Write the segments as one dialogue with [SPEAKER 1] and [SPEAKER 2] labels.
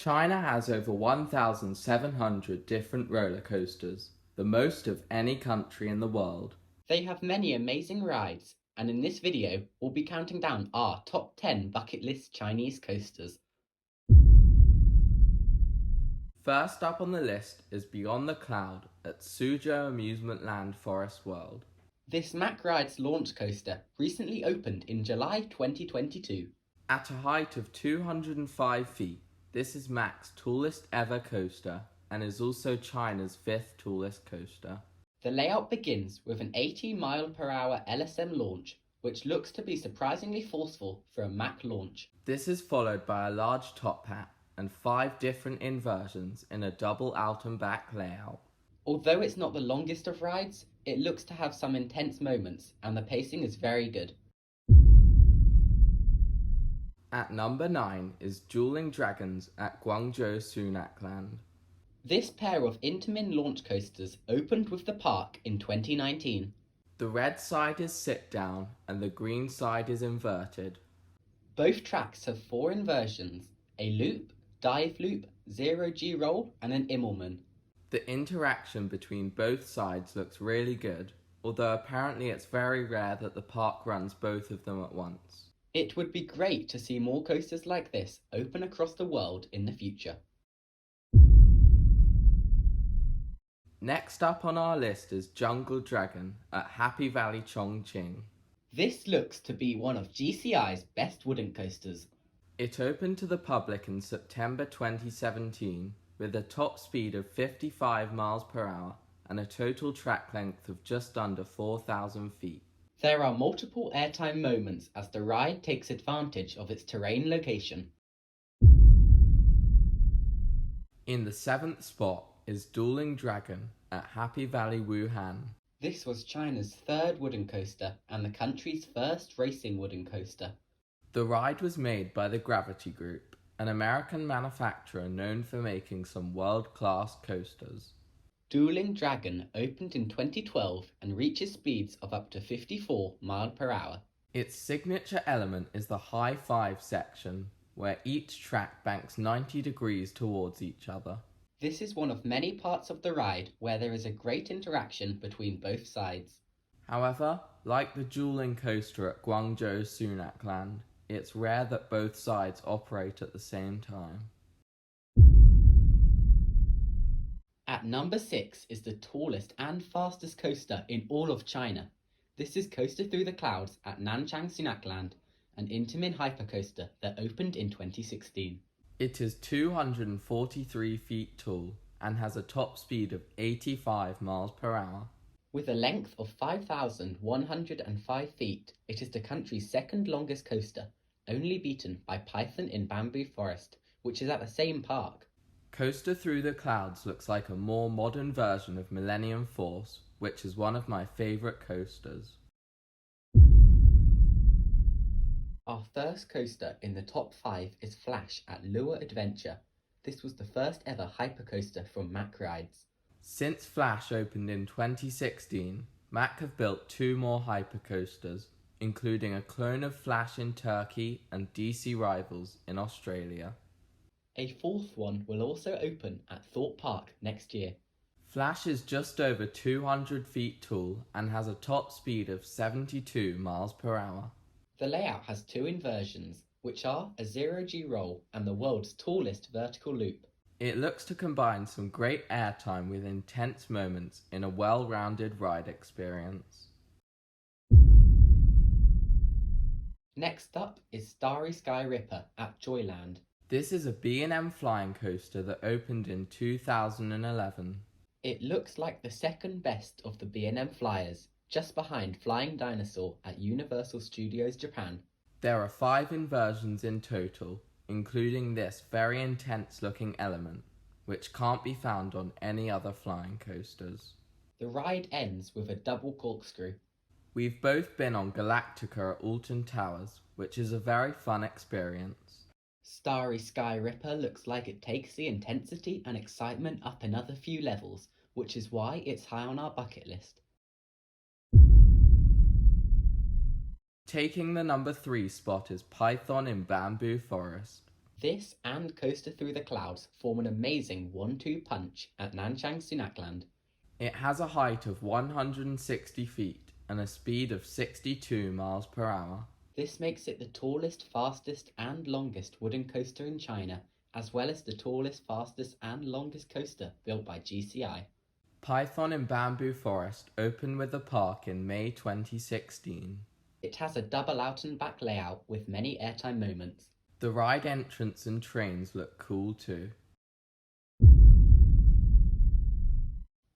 [SPEAKER 1] China has over 1,700 different roller coasters, the most of any country in the world.
[SPEAKER 2] They have many amazing rides, and in this video, we'll be counting down our top 10 bucket list Chinese coasters.
[SPEAKER 1] First up on the list is Beyond the Cloud at Suzhou Amusement Land Forest World.
[SPEAKER 2] This Mack Rides launch coaster recently opened in July 2022.
[SPEAKER 1] At a height of 205 feet, this is Mack's tallest ever coaster and is also China's 5th tallest coaster.
[SPEAKER 2] The layout begins with an 80-mile-per-hour LSM launch, which looks to be surprisingly forceful for a Mack launch.
[SPEAKER 1] This is followed by a large top hat and 5 different inversions in a double out and back layout.
[SPEAKER 2] Although it's not the longest of rides, it looks to have some intense moments and the pacing is very good.
[SPEAKER 1] At number 9 is Dueling Dragons at Guangzhou Sunac Land.
[SPEAKER 2] This pair of Intamin launch coasters opened with the park in 2019.
[SPEAKER 1] The red side is sit down and the green side is inverted.
[SPEAKER 2] Both tracks have 4 inversions, a loop, dive loop, 0G roll and an Immelman.
[SPEAKER 1] The interaction between both sides looks really good, although apparently it's very rare that the park runs both of them at once.
[SPEAKER 2] It would be great to see more coasters like this open across the world in the future.
[SPEAKER 1] Next up on our list is Jungle Dragon at Happy Valley Chongqing.
[SPEAKER 2] This looks to be one of GCI's best wooden coasters.
[SPEAKER 1] It opened to the public in September 2017 with a top speed of 55 miles per hour and a total track length of just under 4,000 feet.
[SPEAKER 2] There are multiple airtime moments as the ride takes advantage of its terrain location.
[SPEAKER 1] In the 7th spot is Dueling Dragon at Happy Valley Wuhan.
[SPEAKER 2] This was China's 3rd wooden coaster and the country's first racing wooden coaster.
[SPEAKER 1] The ride was made by the thegravitygroup, an American manufacturer known for making some world-class coasters.
[SPEAKER 2] Dueling Dragon opened in 2012 and reaches speeds of up to 54 miles per hour.
[SPEAKER 1] Its signature element is the high 5 section, where each track banks 90 degrees towards each other.
[SPEAKER 2] This is one of many parts of the ride where there is a great interaction between both sides.
[SPEAKER 1] However, like the dueling coaster at Guangzhou Sunac Land, it's rare that both sides operate at the same time.
[SPEAKER 2] At number 6 is the tallest and fastest coaster in all of China. This is Coaster Through the Clouds at Nanchang Sunac Land, an Intamin hypercoaster that opened in 2016.
[SPEAKER 1] It is 243 feet tall and has a top speed of 85 miles per hour.
[SPEAKER 2] With a length of 5,105 feet, it is the country's 2nd longest coaster, only beaten by Python in Bamboo Forest, which is at the same park.
[SPEAKER 1] Coaster Through the Clouds looks like a more modern version of Millennium Force, which is one of my favourite coasters.
[SPEAKER 2] Our first coaster in the top 5 is Flash at Lure Adventure. This was the first ever hypercoaster from Mack Rides.
[SPEAKER 1] Since Flash opened in 2016, Mack have built 2 more hypercoasters, including a clone of Flash in Turkey and DC Rivals in Australia.
[SPEAKER 2] A 4th one will also open at Thorpe Park next year.
[SPEAKER 1] Flash is just over 200 feet tall and has a top speed of 72 miles per hour.
[SPEAKER 2] The layout has 2 inversions, which are a 0G roll and the world's tallest vertical loop.
[SPEAKER 1] It looks to combine some great airtime with intense moments in a well-rounded ride experience.
[SPEAKER 2] Next up is Starry Sky Ripper at Joyland.
[SPEAKER 1] This is a B&M flying coaster that opened in 2011.
[SPEAKER 2] It looks like the 2nd best of the B&M flyers, just behind Flying Dinosaur at Universal Studios Japan.
[SPEAKER 1] There are 5 inversions in total, including this very intense looking element, which can't be found on any other flying coasters.
[SPEAKER 2] The ride ends with a double corkscrew.
[SPEAKER 1] We've both been on Galactica at Alton Towers, which is a very fun experience.
[SPEAKER 2] Starry Sky Ripper looks like it takes the intensity and excitement up another few levels, which is why it's high on our bucket list.
[SPEAKER 1] Taking the number 3 spot is Python in Bamboo Forest.
[SPEAKER 2] This and Coaster Through the Clouds form an amazing 1-2 punch at Nanchang Sunakland.
[SPEAKER 1] It has a height of 160 feet and a speed of 62 miles per hour.
[SPEAKER 2] This makes it the tallest, fastest and longest wooden coaster in China, as well as the tallest, fastest and longest coaster built by GCI.
[SPEAKER 1] Python in Bamboo Forest opened with the park in May 2016.
[SPEAKER 2] It has a double out and back layout with many airtime moments.
[SPEAKER 1] The ride entrance and trains look cool too.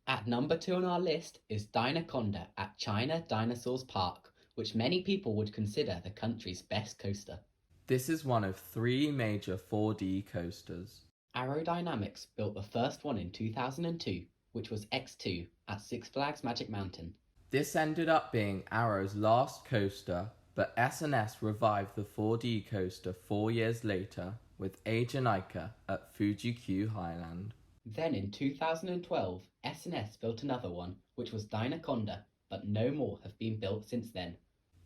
[SPEAKER 2] At number 2 on our list is Dinoconda at China Dinosaurs Park, which many people would consider the country's best coaster.
[SPEAKER 1] This is one of 3 major 4D coasters.
[SPEAKER 2] Aerodynamics built the first one in 2002, which was X2 at Six Flags Magic Mountain.
[SPEAKER 1] This ended up being Arrow's last coaster, but S&S revived the 4D coaster 4 years later with Ajanica at Fuji-Q Highland.
[SPEAKER 2] Then in 2012, S&S built another one, which was Dinoconda, but no more have been built since then.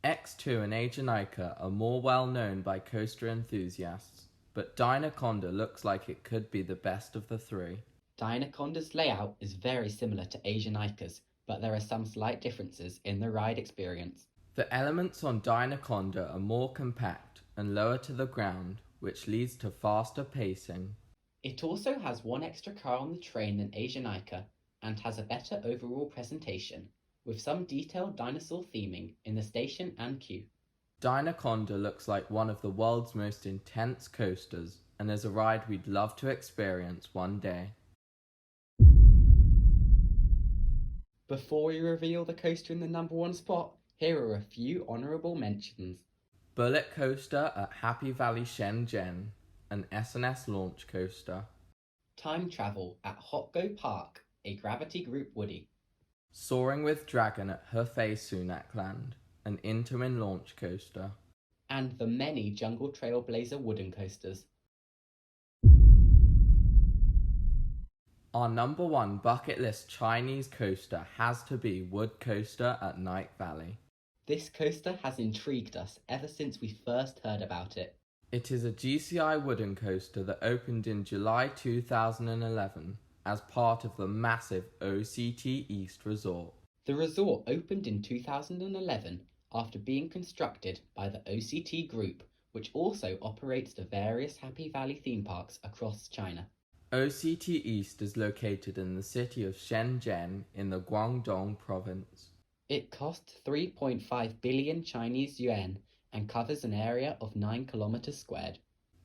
[SPEAKER 1] X2 and Ajanica are more well known by coaster enthusiasts, but Dinoconda looks like it could be the best of the 3.
[SPEAKER 2] Dinoconda's layout is very similar to Asianica's, but there are some slight differences in the ride experience.
[SPEAKER 1] The elements on Dinoconda are more compact and lower to the ground, which leads to faster pacing.
[SPEAKER 2] It also has one extra car on the train than Asianica and has a better overall presentation, with some detailed dinosaur theming in the station and queue.
[SPEAKER 1] Dinoconda looks like one of the world's most intense coasters and is a ride we'd love to experience one day.
[SPEAKER 2] Before we reveal the coaster in the number 1 spot, here are a few honourable mentions.
[SPEAKER 1] Bullet Coaster at Happy Valley Shenzhen, an S&S launch coaster.
[SPEAKER 2] Time Travel at Hot Go Park, a Gravity Group Woody.
[SPEAKER 1] Soaring with Dragon at Hefei Sunakland, an Intamin launch coaster.
[SPEAKER 2] And the many Jungle Trailblazer wooden coasters.
[SPEAKER 1] Our number 1 bucket list Chinese coaster has to be Wood Coaster at Night Valley.
[SPEAKER 2] This coaster has intrigued us ever since we first heard about it.
[SPEAKER 1] It is a GCI wooden coaster that opened in July 2011 as part of the massive OCT East Resort.
[SPEAKER 2] The resort opened in 2011 after being constructed by the OCT Group, which also operates the various Happy Valley theme parks across China.
[SPEAKER 1] OCT East is located in the city of Shenzhen in the Guangdong province.
[SPEAKER 2] It cost 3.5 billion Chinese yuan and covers an area of 9 kilometers squared.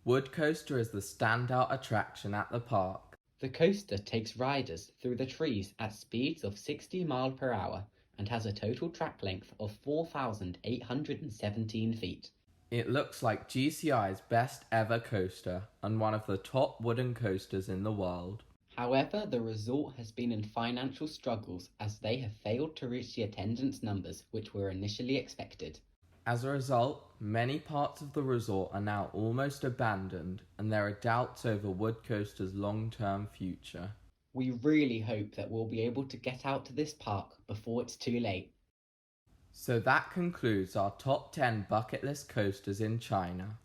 [SPEAKER 1] Wood Coaster is the standout attraction at the park.
[SPEAKER 2] The coaster takes riders through the trees at speeds of 60 miles per hour and has a total track length of 4,817 feet.
[SPEAKER 1] It looks like GCI's best ever coaster and one of the top wooden coasters in the world.
[SPEAKER 2] However, the resort has been in financial struggles as they have failed to reach the attendance numbers which were initially expected.
[SPEAKER 1] As a result, many parts of the resort are now almost abandoned and there are doubts over Wood Coaster's long-term future.
[SPEAKER 2] We really hope that we'll be able to get out to this park before it's too late.
[SPEAKER 1] So that concludes our top 10 bucket list coasters in China.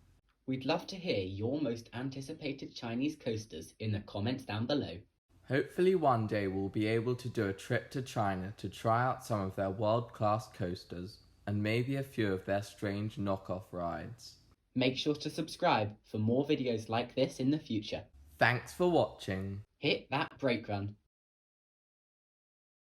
[SPEAKER 2] We'd love to hear your most anticipated Chinese coasters in the comments down below.
[SPEAKER 1] Hopefully one day we'll be able to do a trip to China to try out some of their world-class coasters and maybe a few of their strange knockoff rides.
[SPEAKER 2] Make sure to subscribe for more videos like this in the future.
[SPEAKER 1] Thanks for watching.
[SPEAKER 2] Hit that brake run.